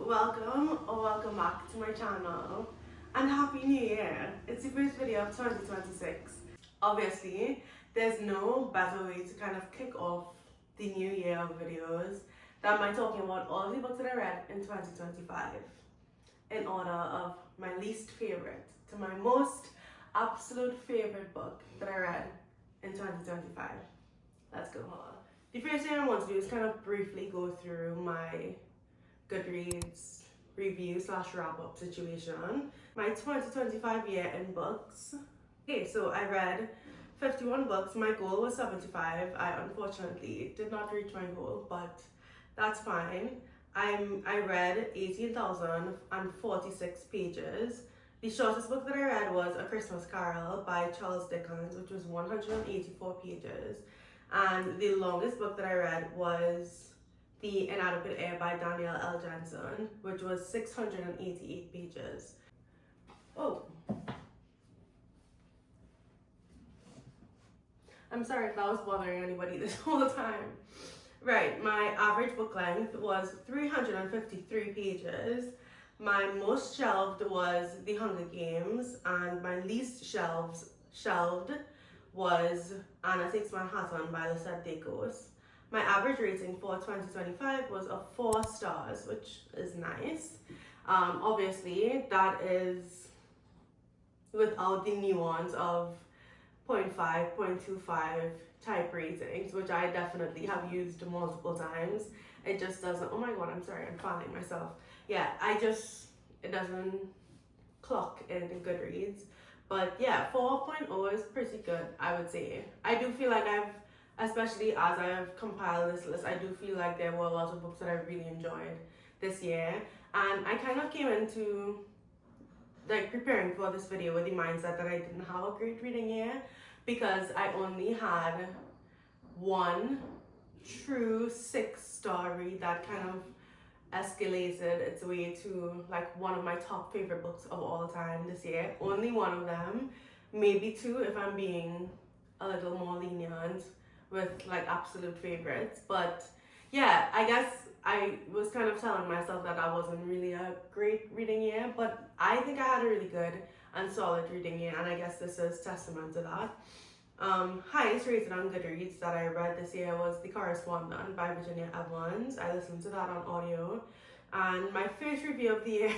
welcome or welcome back to my channel and Happy New Year. It's the first video of 2026. Obviously, there's no better way to kind of kick off the new year of videos than by talking about all the books that I read in 2025 in order of my least favorite to my most absolute favorite book that I read in 2025. Let's go. The first thing I want to do is kind of briefly go through my Goodreads review / wrap up situation. My 2025 year in books. Okay, so I read 51 books. My goal was 75. I unfortunately did not reach my goal, but that's fine. I read 18,046 pages. The shortest book that I read was A Christmas Carol by Charles Dickens, which was 184 pages. And the longest book that I read was The Inadequate Heir by Danielle L. Jensen, which was 688 pages. Oh. I'm sorry if that was bothering anybody this whole time. Right, my average book length was 353 pages. My most shelved was The Hunger Games, and my least shelved was Anna Takes Manhattan by Lisette Dacos. My average rating for 2025 was a 4 stars, which is nice. Obviously, that is without the nuance of 0.5, 0.25 type ratings, which I definitely have used multiple times. It just doesn't, oh my god, I'm sorry, I'm fanning myself. Yeah, it doesn't clock in Goodreads. But yeah, 4.0 is pretty good, I would say. I do feel like especially as I've compiled this list, I do feel like there were a lot of books that I really enjoyed this year. And I kind of came into preparing for this video with the mindset that I didn't have a great reading year because I only had one true 6-star read that kind of escalated its way to one of my top favorite books of all time this year. Only one of them, maybe two if I'm being a little more lenient with absolute favorites. But yeah, I guess I was kind of telling myself that wasn't really a great reading year, but I think I had a really good and solid reading year, and I guess this is testament to that. Highest rated on Goodreads that I read this year was The Correspondent by Virginia Evans. I listened to that on audio. And my first review of the year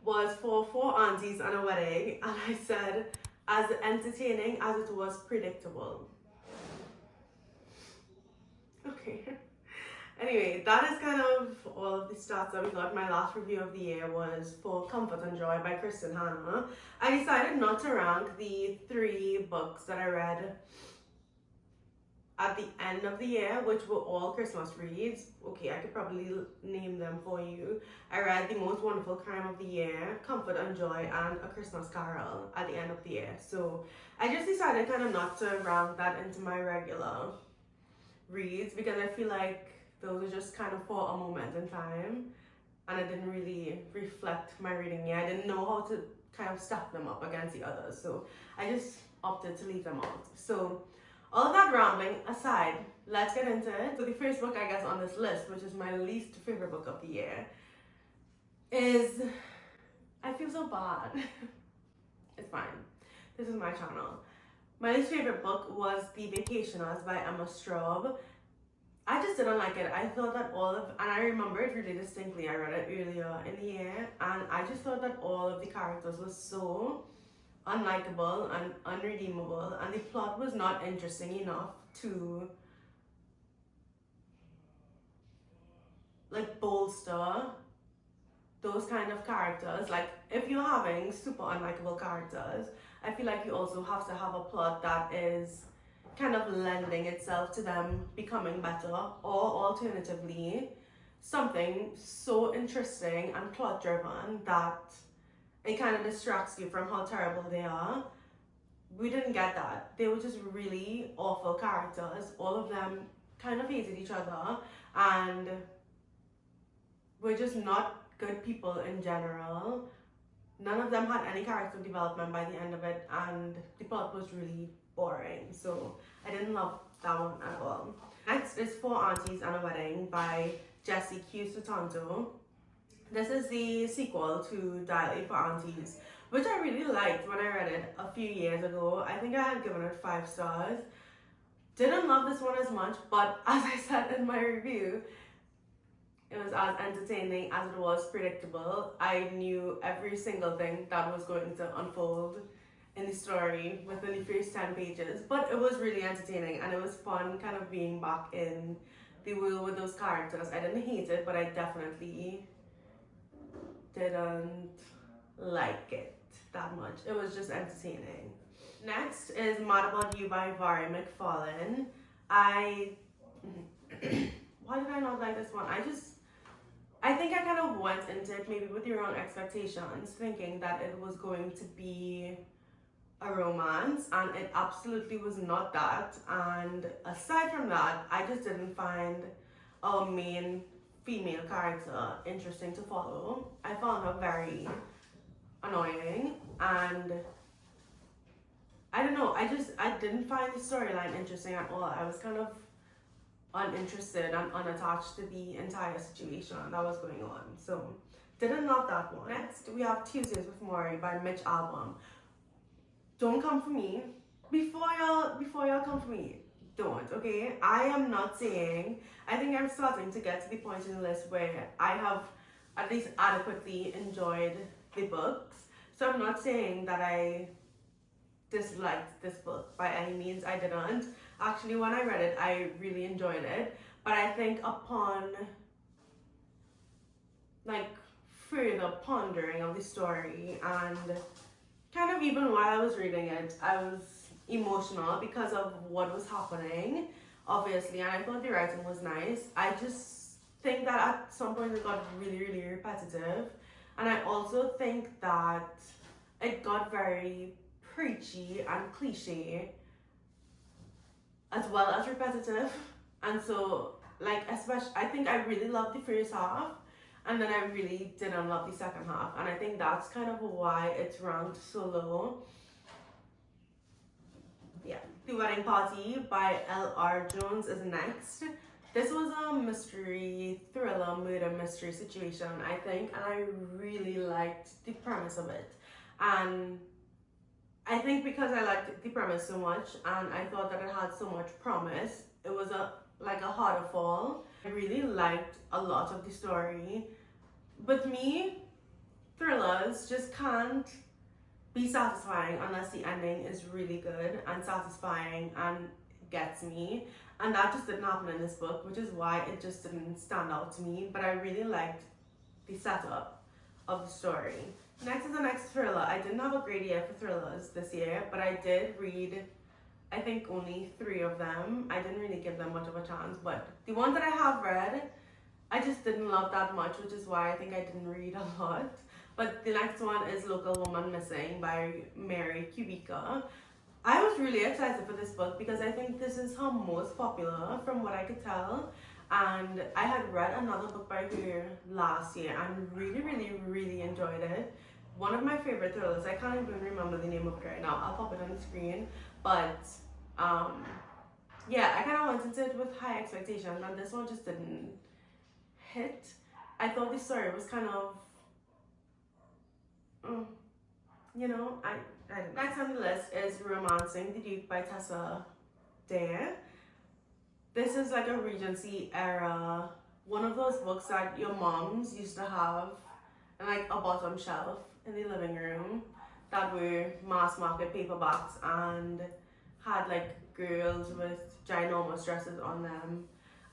was for Four Aunties and a Wedding, and I said, as entertaining as it was predictable. Okay. Anyway, that is kind of all of the stats that we got. My last review of the year was for Comfort and Joy by Kristen Hanna. I decided not to rank the 3 books that I read at the end of the year, which were all Christmas reads. Okay, I could probably name them for you. I read The Most Wonderful Crime of the Year, Comfort and Joy, and A Christmas Carol at the end of the year. So I just decided kind of not to rank that into my regular reads because I feel like those are just kind of for a moment in time, and it didn't really reflect my reading year. I didn't know how to kind of stack them up against the others, so I just opted to leave them out. So all of that rambling aside, let's get into it. So the first book I guess on this list, which is my least favorite book of the year, is, I feel so bad. It's fine. This is my channel. My least favorite book was The Vacationers by Emma Straub. I just didn't like it. I thought that and I remember it really distinctly. I read it earlier in the year, and I just thought that all of the characters were so unlikable and unredeemable, and the plot was not interesting enough to bolster those kind of characters. If you're having super unlikable characters, I feel like you also have to have a plot that is kind of lending itself to them becoming better, or alternatively something so interesting and plot driven that it kind of distracts you from how terrible they are. We didn't get that. They were just really awful characters. All of them kind of hated each other and were just not good people in general. None of them had any character development by the end of it, and the plot was really boring. So I didn't love that one at all. Next is Four Aunties and a Wedding by Jessie Q. Sutanto. This is the sequel to Dial A for Aunties, which I really liked when I read it a few years ago. I think I had given it 5 stars. Didn't love this one as much, but as I said in my review, it was as entertaining as it was predictable. I knew every single thing that was going to unfold in the story within the first 10 pages, but it was really entertaining and it was fun kind of being back in the world with those characters. I didn't hate it, but I definitely didn't like it that much. It was just entertaining. Next is Mad About You by Vari McFarlane. Why did I not like this one? I think I kind of went into it maybe with the wrong expectations, thinking that it was going to be a romance, and it absolutely was not that. And aside from that, I just didn't find our main female character interesting to follow. I found her very annoying, and I don't know, I didn't find the storyline interesting at all. I was kind of uninterested and unattached to the entire situation that was going on. So didn't love that one. Next we have Tuesdays with Morrie by Mitch Albom. Don't come for me. Before y'all come for me, don't, okay? I am not saying, I think I'm starting to get to the point in the list where I have at least adequately enjoyed the books. So I'm not saying that I disliked this book by any means. I didn't. Actually, when I read it, I really enjoyed it. But I think upon like further pondering of the story, and kind of even while I was reading it, I was emotional because of what was happening, obviously, and I thought the writing was nice. I just think that at some point it got really, really repetitive, and I also think that it got very preachy and cliche as well as repetitive. And so, like, especially, I think I really loved the first half, and then I really didn't love the second half, and I think that's kind of why it's ranked so low. Yeah. The Wedding Party by L.R. Jones is next. This was a mystery, thriller, murder mystery situation, I think, and I really liked the premise of it. And I think because I liked the premise so much and I thought that it had so much promise, it was a harder fall. I really liked a lot of the story. But me, thrillers just can't be satisfying unless the ending is really good and satisfying and gets me. And that just didn't happen in this book, which is why it just didn't stand out to me. But I really liked the setup of the story. Next is the next thriller. I didn't have a great year for thrillers this year, but I did read, I think, only 3 of them. I didn't really give them much of a chance, but the ones that I have read, I just didn't love that much, which is why I think I didn't read a lot. But the next one is Local Woman Missing by Mary Kubica. I was really excited for this book because I think this is her most popular from what I could tell. And I had read another book by her last year and really, really, really enjoyed it. One of my favorite thrillers. I can't even remember the name of it right now. I'll pop it on the screen. But yeah, I kind of went into it with high expectations, and this one just didn't hit. I thought the story was kind of, you know, I don't know. Next on the list is Romancing the Duke by Tessa Dare. This is like a Regency era, one of those books that your moms used to have in like a bottom shelf in the living room that were mass market paperbacks and had like girls with ginormous dresses on them,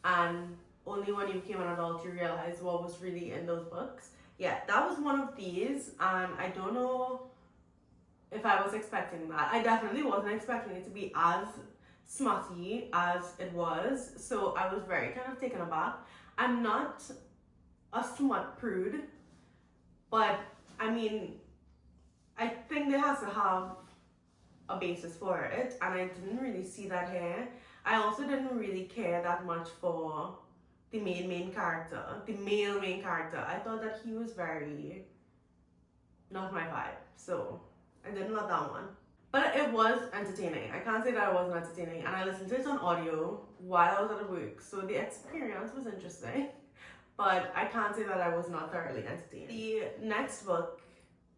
and only when you became an adult you realized what was really in those books. Yeah, that was one of these, and I don't know if I was expecting that. I definitely wasn't expecting it to be as smutty as it was, so I was very kind of taken aback. I'm not a smut prude, but I mean, I think there has to have a basis for it, and I didn't really see that here. I also didn't really care that much for the main character, the male main character. I thought that he was very not my vibe, so I didn't love that one. But it was entertaining. I can't say that it wasn't entertaining. And I listened to it on audio while I was at work. So the experience was interesting. But I can't say that I was not thoroughly entertained. The next book,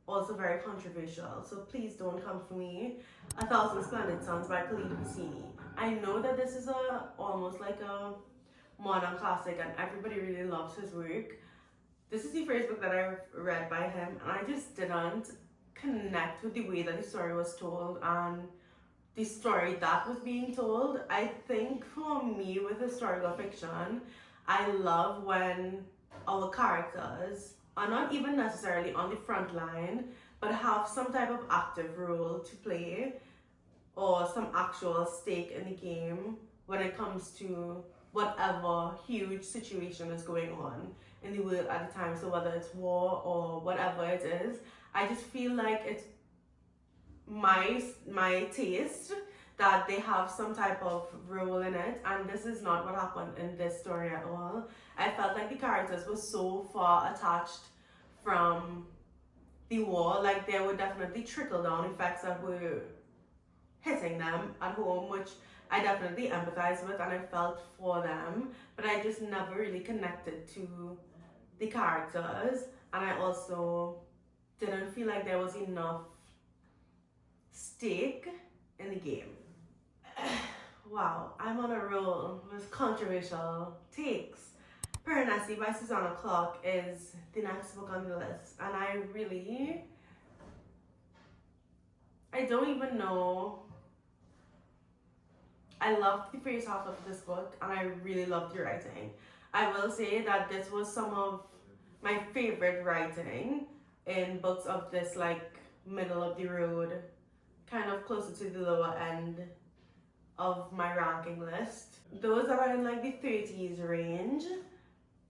also very controversial. So please don't come for me. A Thousand Splendid Suns by Khalid Hosseini. I know that this is almost like a modern classic and everybody really loves his work. This is the first book that I read by him and I just didn't connect with the way that the story was told and the story that was being told. I think for me with historical fiction, I love when our characters are not even necessarily on the front line but have some type of active role to play or some actual stake in the game when it comes to whatever huge situation is going on in the world at the time. So whether it's war or whatever it is, I just feel like it's my taste that they have some type of role in it, and this is not what happened in this story at all. I felt like the characters were so far attached from the war, like there were definitely trickle down effects that were hitting them at home, which I definitely empathized with and I felt for them, but I just never really connected to the characters, and I also didn't feel like there was enough stake in the game. Wow, I'm on a roll with controversial takes. Piranesi by Susanna Clarke is the next book on the list, and I don't even know. I loved the first half of this book and I really loved the writing. I will say that this was some of my favorite writing in books of this like middle of the road, kind of closer to the lower end of my ranking list. Those that are in like the 30s range,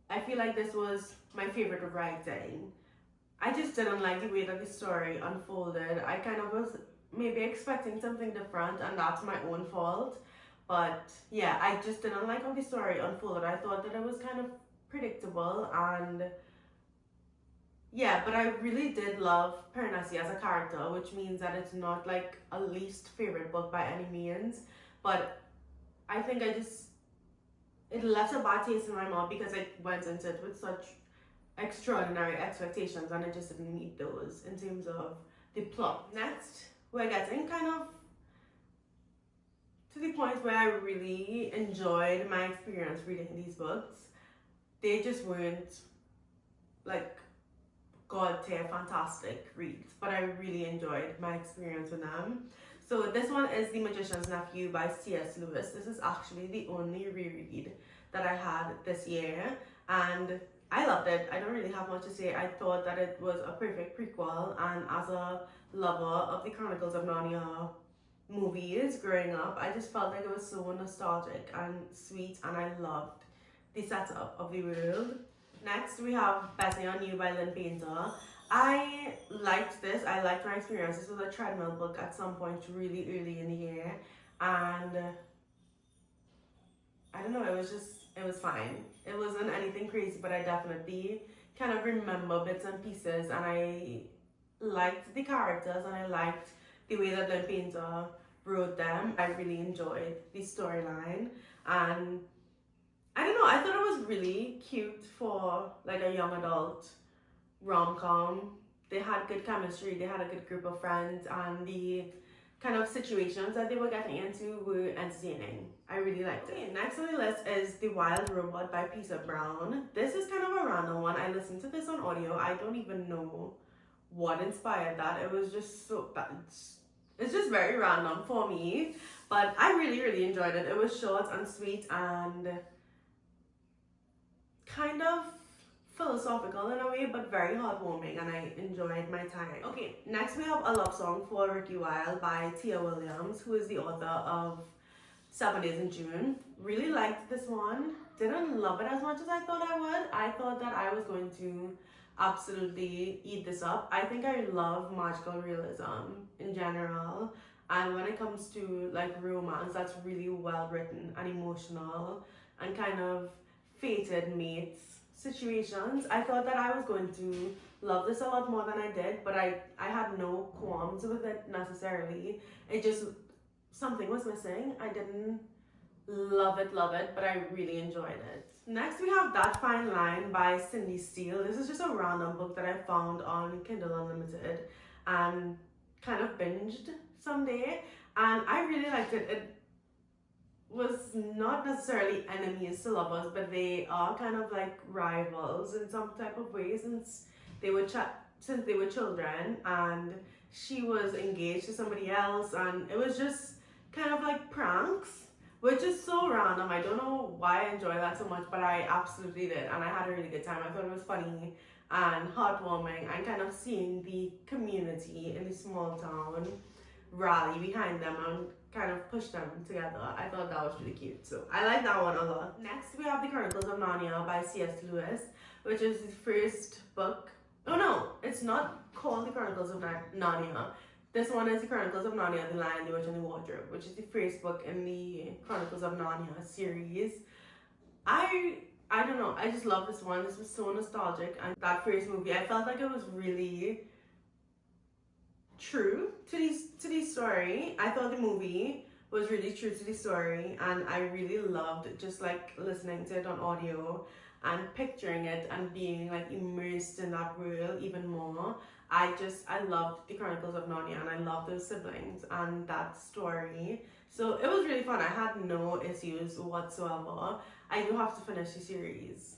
I feel like this was my favorite of writing. I just didn't like the way that the story unfolded. I kind of was maybe expecting something different and that's my own fault. But yeah, I just didn't like how the story unfolded. I thought that it was kind of predictable and yeah, but I really did love Piranesi as a character, which means that it's not like a least favorite book by any means. But I think it left a bad taste in my mouth because I went into it with such extraordinary expectations and I just didn't meet those in terms of the plot. Next, we're getting kind of to the point where I really enjoyed my experience reading these books. They just weren't like god tier fantastic reads, but I really enjoyed my experience with them. So this one is The Magician's Nephew by C.S. Lewis. This is actually the only reread that I had this year and I loved it. I don't really have much to say. I thought that it was a perfect prequel, and as a lover of the Chronicles of Narnia movies growing up, I just felt like it was so nostalgic and sweet and I loved the setup of the world. Next we have Betting on You by Lynn Painter. I liked this. I liked my experience. This was a treadmill book at some point really early in the year and I don't know, it was fine. It wasn't anything crazy, but I definitely kind of remember bits and pieces and I liked the characters and I liked the way that Lynn Painter wrote them. I really enjoyed the storyline and I don't know, I thought it was really cute for like a young adult rom-com. They had good chemistry, they had a good group of friends and the kind of situations that they were getting into were entertaining. I really liked it. Next on the list is The Wild Robot by Peter Brown. This is kind of a random one. I listened to this on audio. I don't even know what inspired that. It was just so bad. It's just very random for me, but I really enjoyed it. It was short and sweet and kind of philosophical in a way, but very heartwarming, and I enjoyed my time. Okay, next we have A Love Song for Ricky Wilde by Tia Williams, who is the author of 7 Days in June. Really liked this one. Didn't love it as much as I thought I would. I thought that I was going to absolutely eat this up. I think I love magical realism in general, and when it comes to like romance that's really well written and emotional and kind of fated mates situations. I thought that I was going to love this a lot more than I did, but I had no qualms with it necessarily. It just, something was missing. I didn't love it, but I really enjoyed it. Next, we have That Fine Line by Cindy Steele. This is just a random book that I found on Kindle Unlimited and kind of binged someday, and I really liked it. It was not necessarily enemies to lovers, but they are kind of like rivals in some type of way since they were children, and she was engaged to somebody else, and it was just kind of like pranks, which is so random. I don't know why I enjoy that so much, but I absolutely did, and I had a really good time. I thought it was funny and heartwarming, and kind of seeing the community in the small town rally behind them and kind of push them together. I thought that was really cute, so I like that one a lot. Next, we have The Chronicles of Narnia by C.S. Lewis, which is the first book. Oh no, it's not called The Chronicles of Narnia. This one is The Chronicles of Narnia, The Lion, the Witch, and the Wardrobe, which is the first book in the Chronicles of Narnia series. I don't know, I just love this one. This was so nostalgic, and that first movie, I felt like it was really true to the story. I thought the movie was really true to the story, and I really loved just like listening to it on audio and picturing it and being like immersed in that world even more. I loved The Chronicles of Narnia, and I loved those siblings and that story. So it was really fun. I had no issues whatsoever. I do have to finish the series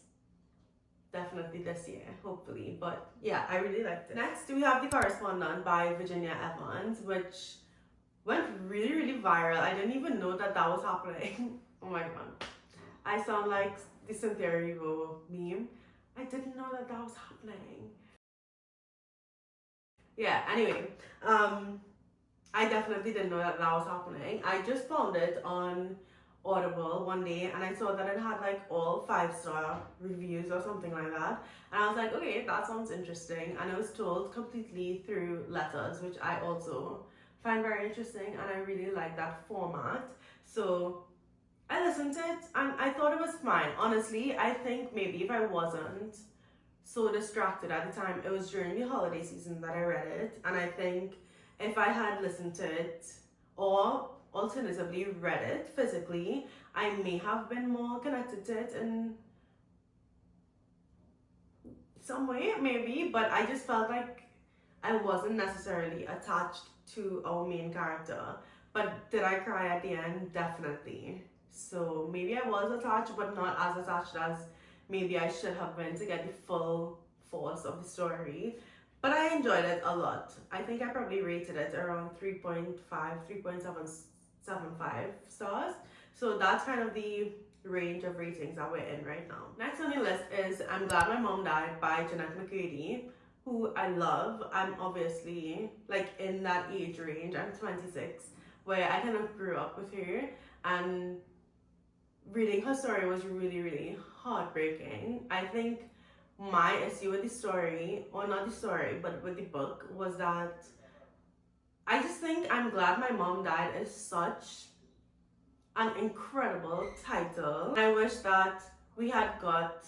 definitely this year, hopefully. But yeah, I really liked it. Next, we have The Correspondent by Virginia Evans, which went really, really viral. I didn't even know that that was happening. Oh my god. I sound like the Cynthia Erivo meme. I didn't know that that was happening. Yeah, anyway, I definitely didn't know that that was happening. I just found it on Audible one day, and I saw that it had like all 5-star reviews or something like that, and I was like, okay, that sounds interesting. And it was told completely through letters, which I also find very interesting, and I really like that format. So I listened to it and I thought it was fine. Honestly, I think maybe if I wasn't so distracted at the time, it was during the holiday season that I read it, and I think if I had listened to it or alternatively read it physically, I may have been more connected to it in some way, maybe, but I just felt like I wasn't necessarily attached to our main character. But did I cry at the end? Definitely. So maybe I was attached, but not as attached as maybe I should have been to get the full force of the story. But I enjoyed it a lot. I think I probably rated it around 3.5, 3.75 stars. So that's kind of the range of ratings that we're in right now. Next on the list is I'm Glad My Mom Died by Jeanette McCurdy, who I love. I'm obviously like in that age range. I'm 26, where I kind of grew up with her, and reading her story was really, really heartbreaking. I think my issue with the story, or not the story, but with the book, was that I just think I'm Glad My Mom Died is such an incredible title. I wish that we had got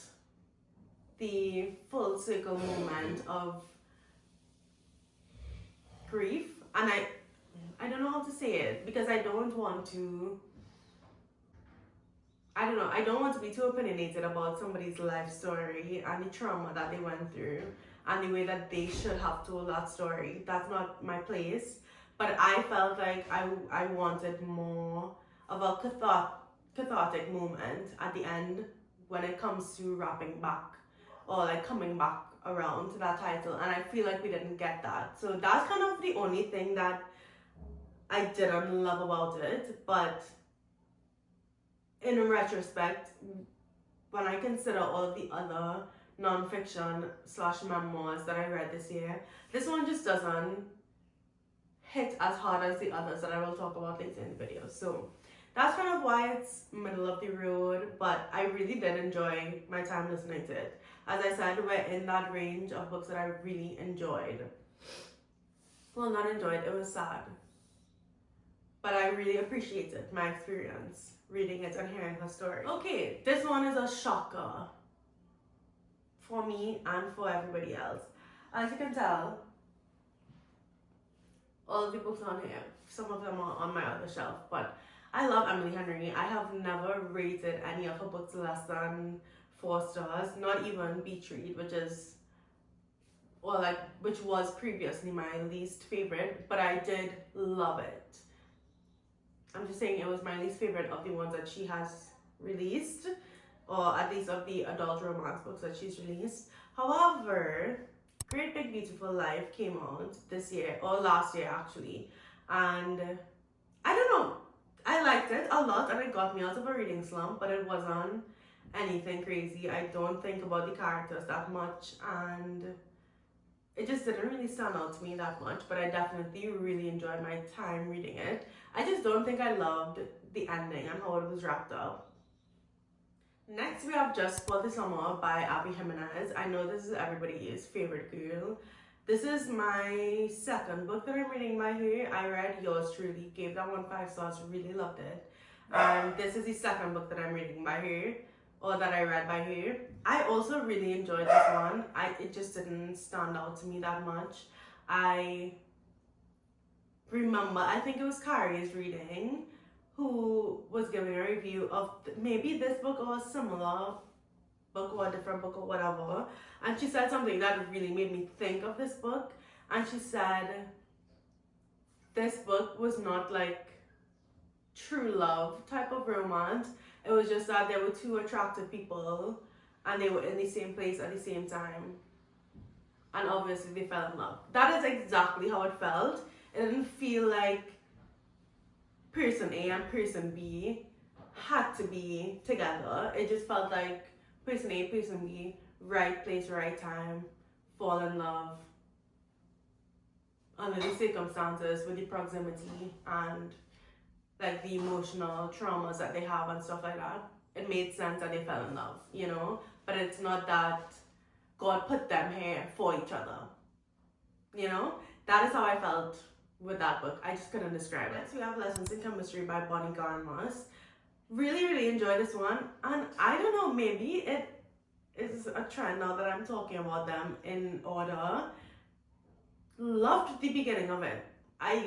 the full circle moment of grief, and I don't know how to say it, because I don't want to be too opinionated about somebody's life story and the trauma that they went through and the way that they should have told that story. That's not my place. But I felt like I wanted more of a cathartic moment at the end when it comes to wrapping back or like coming back around to that title. And I feel like we didn't get that. So that's kind of the only thing that I didn't love about it. But in retrospect, when I consider all the other non-fiction / memoirs that I read this year, this one just doesn't hit as hard as the others that I will talk about later in the video. So that's kind of why it's middle of the road, but I really did enjoy my time listening to it. As I said, we're in that range of books that I really enjoyed. Well, not enjoyed, it was sad. But I really appreciated my experience reading it and hearing her story. Okay, this one is a shocker. for me and for everybody else. As you can tell, all the books on here, some of them are on my other shelf, but I love Emily Henry. I have never rated any of her books less than 4 stars, not even Beach Read, which was previously my least favorite, but I did love it. I'm just saying it was my least favorite of the ones that she has released, or at least of the adult romance books that she's released. However, Great Big Beautiful Life came out this year, or last year actually, and I don't know, I liked it a lot and it got me out of a reading slump, but it wasn't anything crazy. I don't think about the characters that much, and it just didn't really stand out to me that much, but I definitely really enjoyed my time reading it. I just don't think I loved the ending and how it was wrapped up. Next, we have Just for the Summer by Abby Jimenez. I know this is everybody's favorite girl. This is my second book that I'm reading by her. I read Yours Truly, gave that one 5 stars, really loved it. And this is the second book that I'm reading by her, or that I read by her. I also really enjoyed this one. It just didn't stand out to me that much. I remember, I think it was Carrie's reading, who was giving a review of maybe this book or a similar book or a different book or whatever, and she said something that really made me think of this book. And she said this book was not like true love type of romance. It was just that there were 2 attractive people and they were in the same place at the same time, and obviously they fell in love. That is exactly how it felt. It didn't feel like person A and person B had to be together. It just felt like person A, person B, right place, right time, fall in love under the circumstances, with the proximity and like the emotional traumas that they have and stuff like that. It made sense that they fell in love, you know? But it's not that God put them here for each other, you know? That is how I felt with that book. I just couldn't describe it. So we have Lessons in Chemistry by Bonnie Garnmas. Really enjoyed this one, and I don't know, maybe it is a trend now that I'm talking about them in order. Loved the beginning of it. I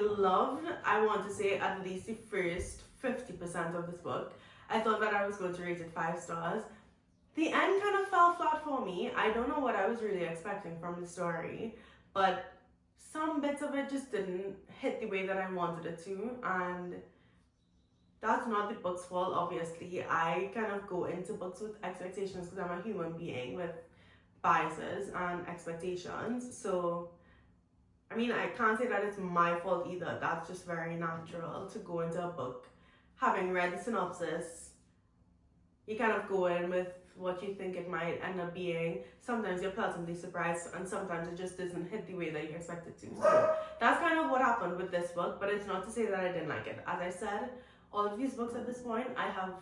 want to say, at least the first 50% of this book. I thought that I was going to rate it 5 stars. The end kind of fell flat for me. I don't know what I was really expecting from the story, but some bits of it just didn't hit the way that I wanted it to, and that's not the book's fault, obviously. I kind of go into books with expectations because I'm a human being with biases and expectations. So, I mean, I can't say that it's my fault either. That's just very natural to go into a book. Having read the synopsis, you kind of go in with what you think it might end up being. Sometimes you're pleasantly surprised, and sometimes it just doesn't hit the way that you expect it to. So that's kind of what happened with this book, but it's not to say that I didn't like it. As I said, all of these books at this point, I have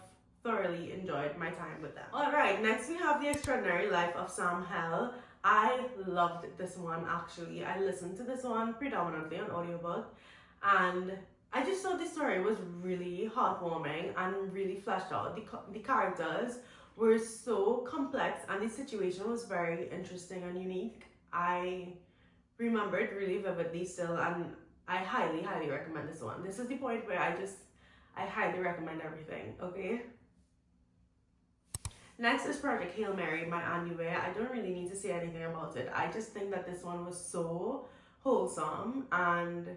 thoroughly enjoyed my time with them. Alright, next we have The Extraordinary Life of Sam Hell. I loved this one, actually. I listened to this one predominantly on audiobook, and I just thought the story was really heartwarming and really fleshed out. The characters were so complex, and the situation was very interesting and unique. I remember it really vividly still, and I highly recommend this one. This is the point where I highly recommend everything, okay? Next is Project Hail Mary by Andy Weir. I don't really need to say anything about it. I just think that this one was so wholesome and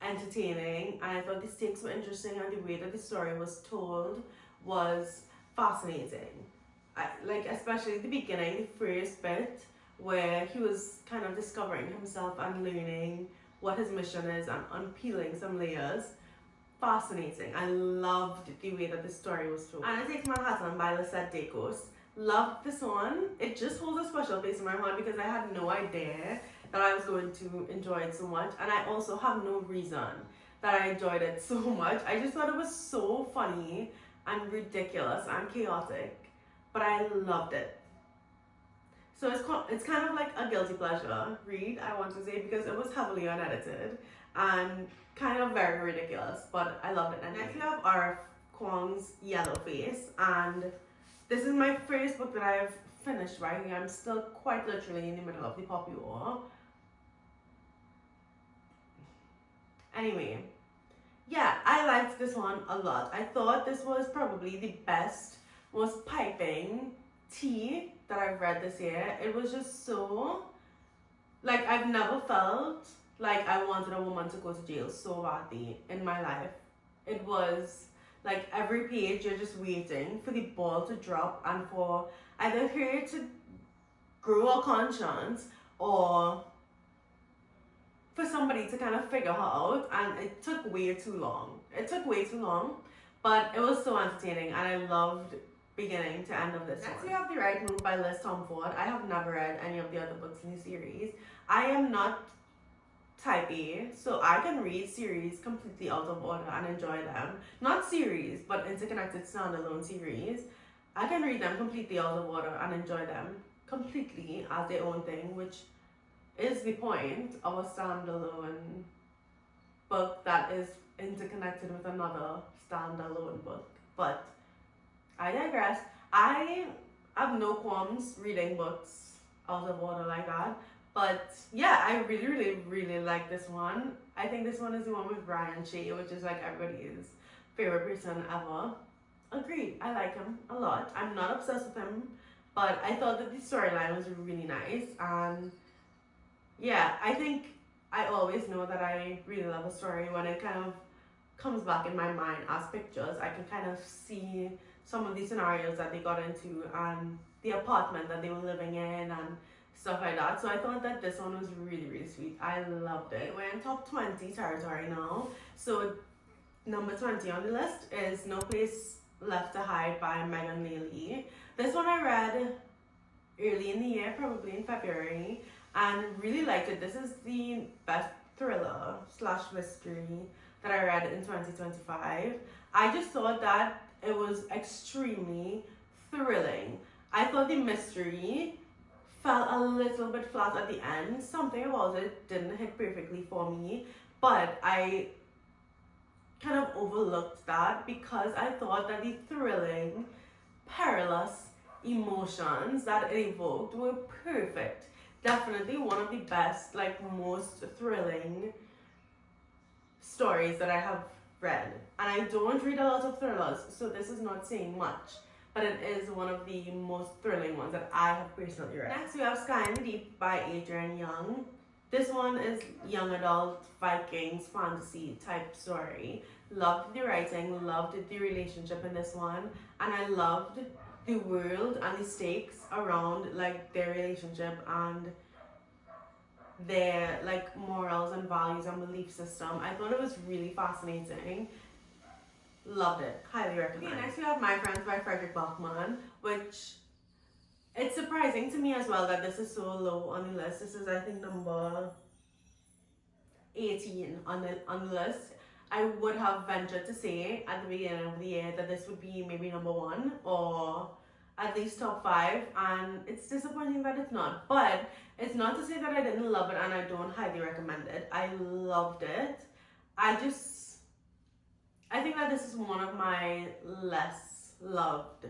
entertaining, and I thought the stakes were interesting, and the way that the story was told was fascinating. Especially the beginning, the first bit where he was kind of discovering himself and learning what his mission is and unpeeling some layers. Fascinating. I loved the way that the story was told. And I Take Manhattan by Lisette Dacos. Loved this one. It just holds a special place in my heart because I had no idea that I was going to enjoy it so much, and I also have no reason that I enjoyed it so much. I just thought it was so funny and ridiculous and chaotic, but I loved it. So it's kind of like a guilty pleasure read, I want to say, because it was heavily unedited and kind of very ridiculous, but I loved it. And next we have R.F. Kuang's Yellow Face, and this is my first book that I've finished writing. I'm still quite literally in the middle of the Poppy War. Anyway, yeah, I liked this one a lot. I thought this was probably the best, most piping tea that I've read this year. It was just so, like, I've never felt like I wanted a woman to go to jail so badly in my life. It was like every page you're just waiting for the ball to drop and for either her to grow a conscience or for somebody to kind of figure her out, and it took way too long. But it was so entertaining, and I loved beginning to end of this. Next, we have The Right Move by Liz Tomford. I have never read any of the other books in the series. I am not type A, so I can read series completely out of order and enjoy them. Not series, but interconnected standalone series. I can read them completely out of order and enjoy them completely as their own thing, which is the point of a standalone book that is interconnected with another standalone book. But I digress. I have no qualms reading books out of order like that. But yeah, I really, really, really like this one. I think this one is the one with Brian Shea, which is like everybody's favorite person ever. Agreed, I like him a lot. I'm not obsessed with him, but I thought that the storyline was really nice. And yeah, I think I always know that I really love a story when it kind of comes back in my mind as pictures. I can kind of see some of the scenarios that they got into and the apartment that they were living in and stuff like that. So I thought that this one was really, really sweet. I loved it. We're in top 20 territory now. So number 20 on the list is No Place Left to Hide by Megan Leahy. This one I read early in the year, probably in February, and really liked it. This is the best thriller / mystery that I read in 2025. I just thought that it was extremely thrilling. I thought the mystery felt a little bit flat at the end. Something about it didn't hit perfectly for me, but I kind of overlooked that because I thought that the thrilling, perilous emotions that it evoked were perfect. Definitely one of the best, like most thrilling stories that I have read. And I don't read a lot of thrillers, so this is not saying much, but it is one of the most thrilling ones that I have personally read. Next, we have Sky in the Deep by Adrienne Young. This one is young adult Vikings fantasy type story. Loved the writing, loved the relationship in this one, and I loved the world and the stakes around like their relationship and their like morals and values and belief system. I thought it was really fascinating. Loved it. Highly recommend. Okay, next we have My Friends by Frederick Bachman, which it's surprising to me as well that this is so low on the list. This is I think number 18 on the list. I would have ventured to say at the beginning of the year that this would be maybe number 1 or at least top 5, and it's disappointing that it's not. But it's not to say that I didn't love it and I don't highly recommend it. I loved it. I think that this is one of my less loved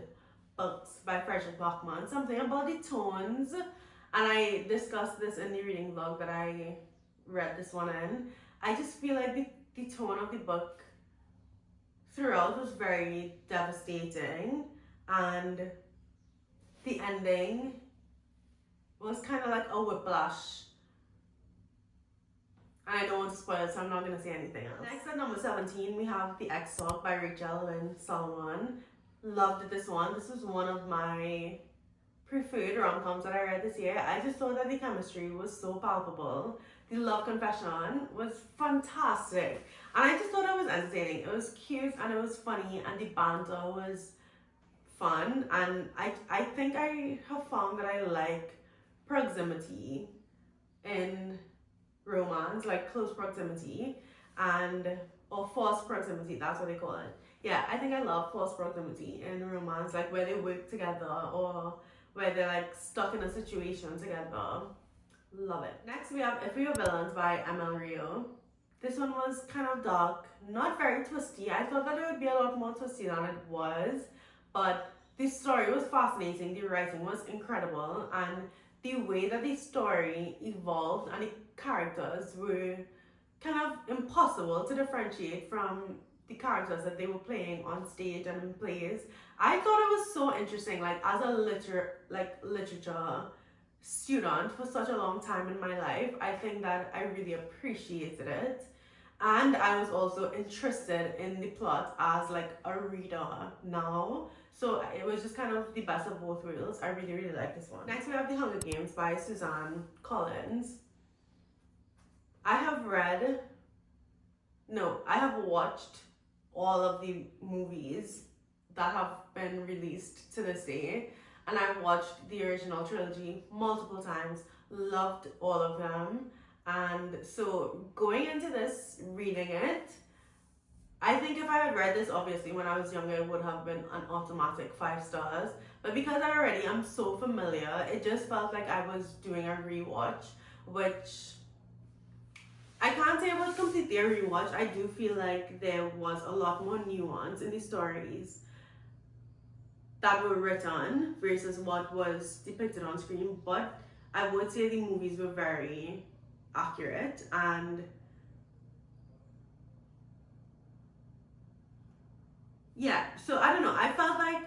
books by Frederick Bachman. Something about the tones, and I discussed this in the reading vlog that I read this one in. I just feel like the tone of the book throughout was very devastating, and the ending was kind of like a whiplash. And I don't want to spoil it, so I'm not going to say anything else. Next, at number 17, we have The Exorc by Rachel Lynn Solomon. Loved this one. This was one of my preferred rom-coms that I read this year. I just thought that the chemistry was so palpable. The love confession was fantastic. And I just thought it was entertaining. It was cute and it was funny and the banter was fun. And I think I have found that I like proximity in romance, like close proximity or forced proximity, that's what they call it. Yeah, I think I love forced proximity in romance, like where they work together or where they're like stuck in a situation together. Love it. Next we have If We Were Villains by ML Rio. This one was kind of dark, not very twisty. I thought that it would be a lot more twisty than it was, but The story was fascinating, the writing was incredible, and the way that the story evolved and the characters were kind of impossible to differentiate from the characters that they were playing on stage and in plays. I thought it was so interesting, like as a literature student for such a long time in my life. I think that I really appreciated it. And I was also interested in the plot as like a reader now. So it was just kind of the best of both worlds. I really, really like this one. Next we have The Hunger Games by Suzanne Collins. I have watched all of the movies that have been released to this day. And I've watched the original trilogy multiple times, loved all of them. And so going into this, reading it, I think if I had read this, obviously, when I was younger, it would have been an automatic 5 stars. But because I already am so familiar, it just felt like I was doing a rewatch, which I can't say it was completely a rewatch. I do feel like there was a lot more nuance in the stories that were written versus what was depicted on screen. But I would say the movies were very accurate, and yeah, so I don't know, I felt like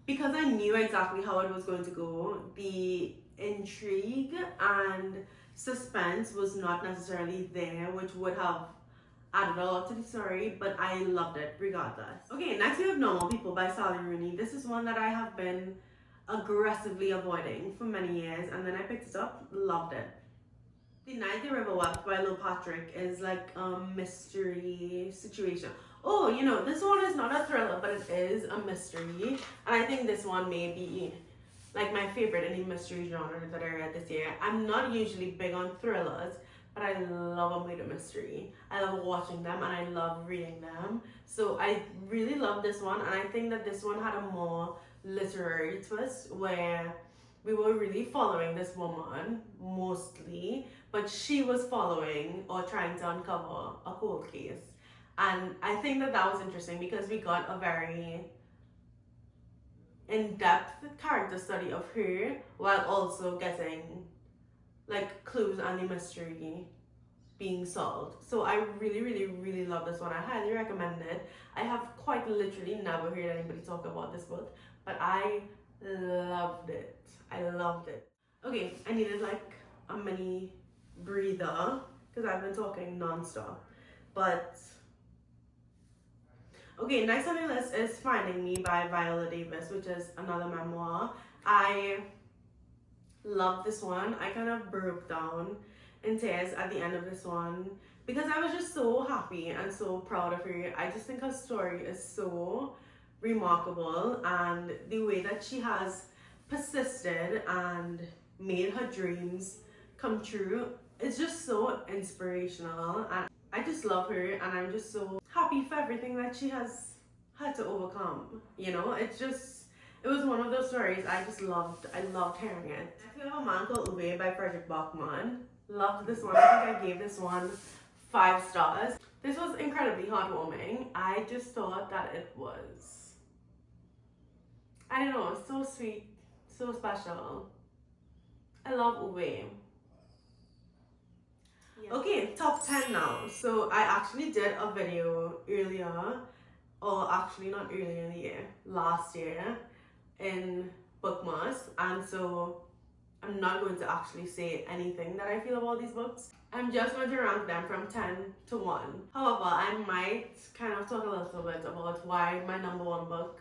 because I knew exactly how it was going to go, the intrigue and suspense was not necessarily there, which would have added a lot to the story, but I loved it regardless. Okay, next we have Normal People by Sally Rooney. This is one that I have been aggressively avoiding for many years, and then I picked it up, loved it. The Night the River Wept by Lil Patrick is like a mystery situation. Oh, you know, this one is not a thriller, but it is a mystery. And I think this one may be like my favorite in the mystery genre that I read this year. I'm not usually big on thrillers, but I love a murder mystery. I love watching them and I love reading them. So I really love this one, and I think that this one had a more literary twist where we were really following this woman mostly, but she was following or trying to uncover a cold case. And I think that that was interesting because we got a very in-depth character study of her while also getting like clues and the mystery being solved. So I really, really, really love this one. I highly recommend it. I have quite literally never heard anybody talk about this book, but I loved it. I loved it. Okay, I needed like a mini breather because I've been talking non-stop. But okay, next on the list is Finding Me by Viola Davis, which is another memoir. I love this one. I kind of broke down in tears at the end of this one because I was just so happy and so proud of her. I just think her story is so remarkable, and the way that she has persisted and made her dreams come true, it's just so inspirational, and I just love her, and I'm just so happy for everything that she has had to overcome. You know, it was one of those stories I just loved. I loved hearing it. Next we have A Man Called Uwe by Frederick Bachman. Loved this one. I think I gave this one 5 stars. This was incredibly heartwarming. I just thought that it was, I don't know, so sweet, so special. I love Uwe. Yeah. Okay, top 10 now. So I actually did a video earlier, or actually not earlier in the year, last year in Bookmas, and so I'm not going to actually say anything that I feel about these books. I'm just going to rank them from 10 to 1. However, I might kind of talk a little bit about why my number 1 book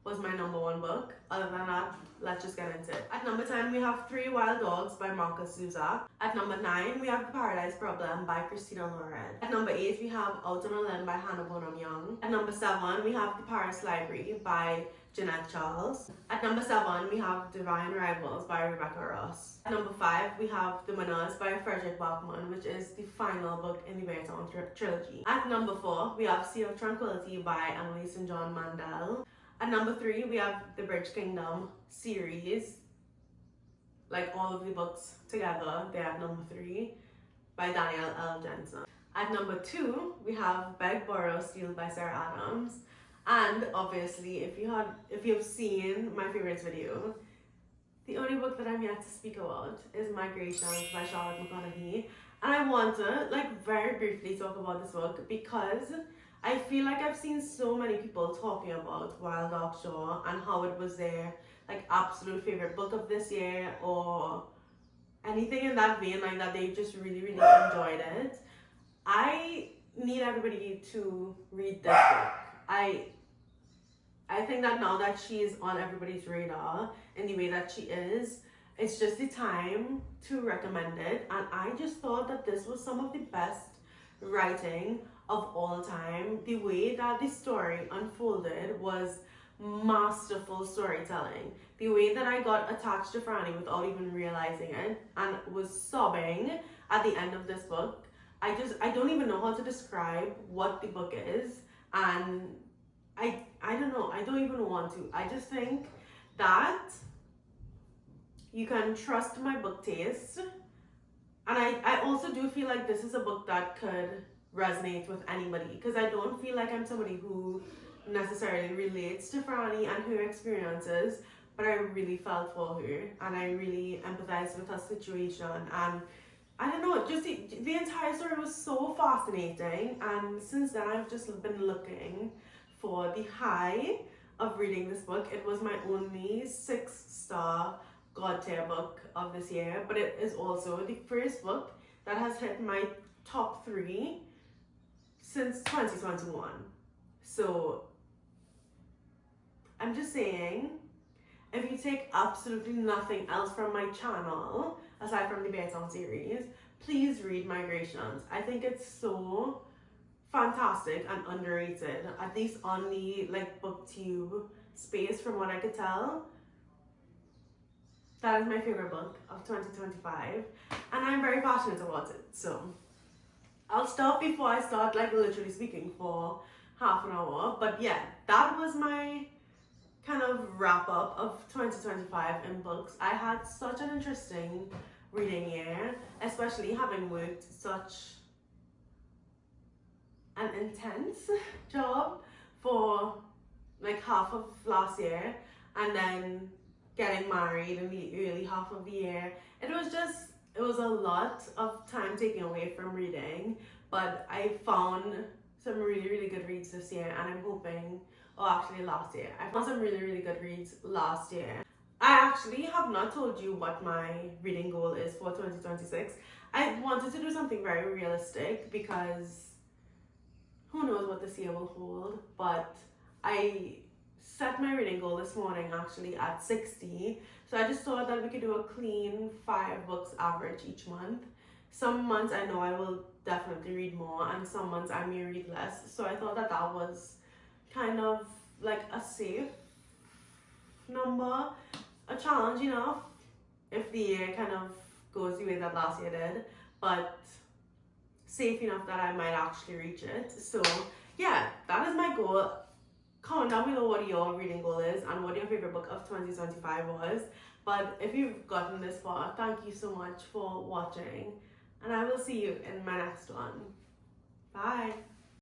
was my number 1 book. Other than that, let's just get into it. At number 10, we have 3 Wild Dogs by Marcus Zusak. At number 9, we have The Paradise Problem by Christina Lauren. At number 8, we have Out on a Limb by Hannah Bonham Young. At number 7, we have The Paris Library by Jeanette Charles. At number 7, we have Divine Rivals by Rebecca Ross. At number 5, we have The Winners by Frederick Bachman, which is the final book in the Beartown trilogy. At number 4, we have Sea of Tranquility by Emily St. John Mandel. At number 3, we have the Bridge Kingdom series, like all of the books together. They're at number 3 by Danielle L. Jensen. At number 2, we have Beg, Borrow, Steal by Sarah Adams. And obviously, if you've seen my favorites video, the only book that I'm yet to speak about is Migrations by Charlotte McConaughey. And I want to very briefly talk about this book because I feel like I've seen so many people talking about Wild Dog Shore and how it was their absolute favorite book of this year or anything in that vein, that they just really, really enjoyed it. I need everybody to read this book. I think that now that she is on everybody's radar in the way that she is, it's just the time to recommend it. And I just thought that this was some of the best writing of all time. The way that the story unfolded was masterful storytelling. The way that I got attached to Franny without even realizing it and was sobbing at the end of this book. I don't even know how to describe what the book is, and I don't know, I don't even want to. I just think that you can trust my book taste. And I also do feel like this is a book that could resonate with anybody, because I don't feel like I'm somebody who necessarily relates to Franny and her experiences, but I really felt for her and I really empathized with her situation. And I don't know, just the entire story was so fascinating. And since then, I've just been looking for the high of reading this book. It was my only 6-star God tier book of this year, but it is also the first book that has hit my top 3 since 2021. So I'm just saying, if you take absolutely nothing else from my channel aside from the Beartown series, please read Migrations. I think it's so fantastic and underrated, at least on the booktube space. From what I could tell, that is my favorite book of 2025, and I'm very passionate about it. So I'll stop before I start literally speaking for half an hour. But yeah, that was my kind of wrap up of 2025 in books. I had such an interesting reading year, especially having worked such an intense job for half of last year and then getting married in the early half of the year. It was a lot of time taken away from reading, but I found some really, really good reads this year, and I'm hoping, actually last year, I found some really, really good reads last year. I actually have not told you what my reading goal is for 2026. I wanted to do something very realistic because who knows what this year will hold, but I set my reading goal this morning actually at 60. So I just thought that we could do a clean 5 books average each month. Some months I know I will definitely read more, and some months I may read less. So I thought that that was kind of a safe number, a challenge enough if the year kind of goes the way that last year did, but safe enough that I might actually reach it. So yeah, that is my goal. Comment down below what your reading goal is and what your favorite book of 2025 was. But if you've gotten this far, thank you so much for watching, and I will see you in my next one. Bye.